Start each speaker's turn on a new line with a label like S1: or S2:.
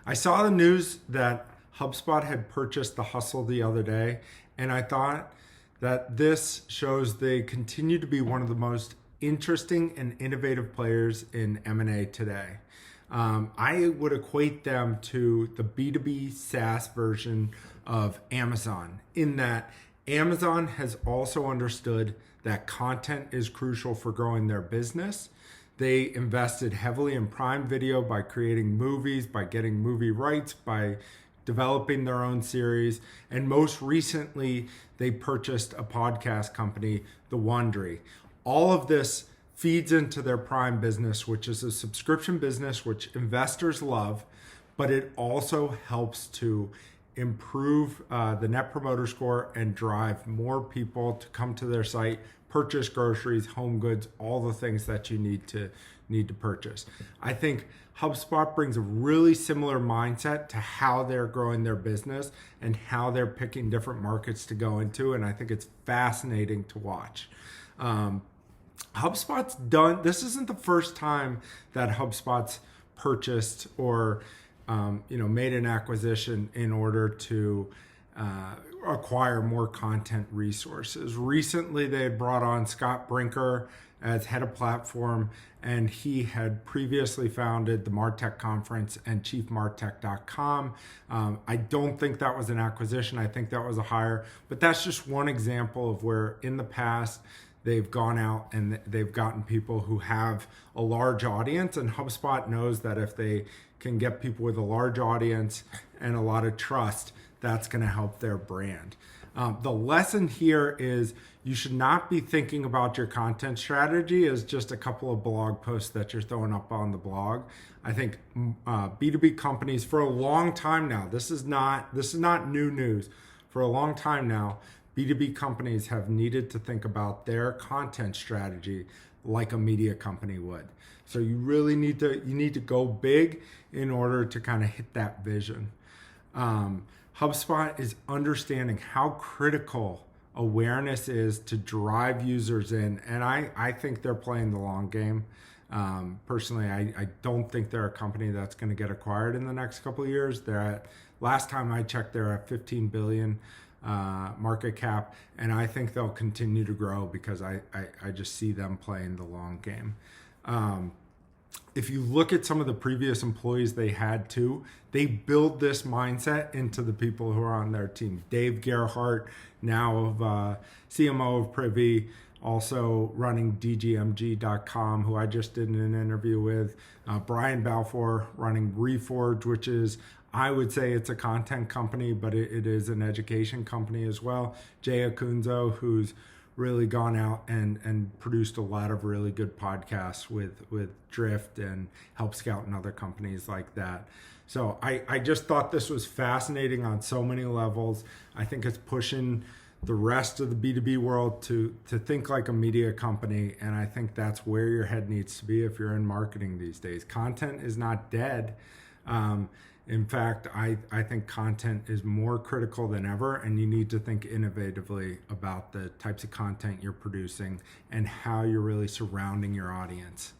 S1: I saw the news that HubSpot had purchased The Hustle the other day, and I thought that this shows they continue to be one of the most interesting and innovative players in M&A today. I would equate them to the B2B SaaS version of Amazon, in that Amazon has also understood that content is crucial for growing their business. They invested heavily in Prime Video by creating movies, by getting movie rights, by developing their own series, and most recently, they purchased a podcast company, The Wondery. All of this feeds into their Prime business, which is a subscription business which investors love, but it also helps to improve the Net Promoter Score and drive more people to come to their site, purchase groceries, home goods, all the things that you need to purchase. I think HubSpot brings a really similar mindset to how they're growing their business and how they're picking different markets to go into, and I think it's fascinating to watch. HubSpot's done, this isn't the first time that HubSpot's purchased or made an acquisition in order to acquire more content resources. Recently, they had brought on Scott Brinker as head of platform, and he had previously founded the MarTech Conference and chiefmartech.com. I don't think that was an acquisition. I think that was a hire, but that's just one example of where in the past they've gone out and they've gotten people who have a large audience, and HubSpot knows that if they can get people with a large audience and a lot of trust, that's going to help their brand. The lesson here is you should not be thinking about your content strategy as just a couple of blog posts that you're throwing up on the blog. I think B2B companies for a long time now, this is not new news. For a long time now, B2B companies have needed to think about their content strategy like a media company would. So you really need to go big in order to kind of hit that vision. HubSpot is understanding how critical awareness is to drive users in, and I think they're playing the long game. Personally, I don't think they're a company that's going to get acquired in the next couple of years. Last time I checked, they're at 15 billion market cap, and I think they'll continue to grow because I just see them playing the long game. If you look at some of the previous employees they had too, they build this mindset into the people who are on their team. Dave Gerhardt, now of CMO of Privy, also running DGMG.com, who I just did an interview with. Brian Balfour running Reforge, which is, I would say it's a content company, but it is an education company as well. Jay Acunzo, who's really gone out and produced a lot of really good podcasts with Drift and Help Scout and other companies like that. So I just thought this was fascinating on so many levels. I think it's pushing the rest of the B2B world to think like a media company, and I think that's where your head needs to be if you're in marketing these days. Content is not dead. In fact, I think content is more critical than ever, and you need to think innovatively about the types of content you're producing and how you're really surrounding your audience.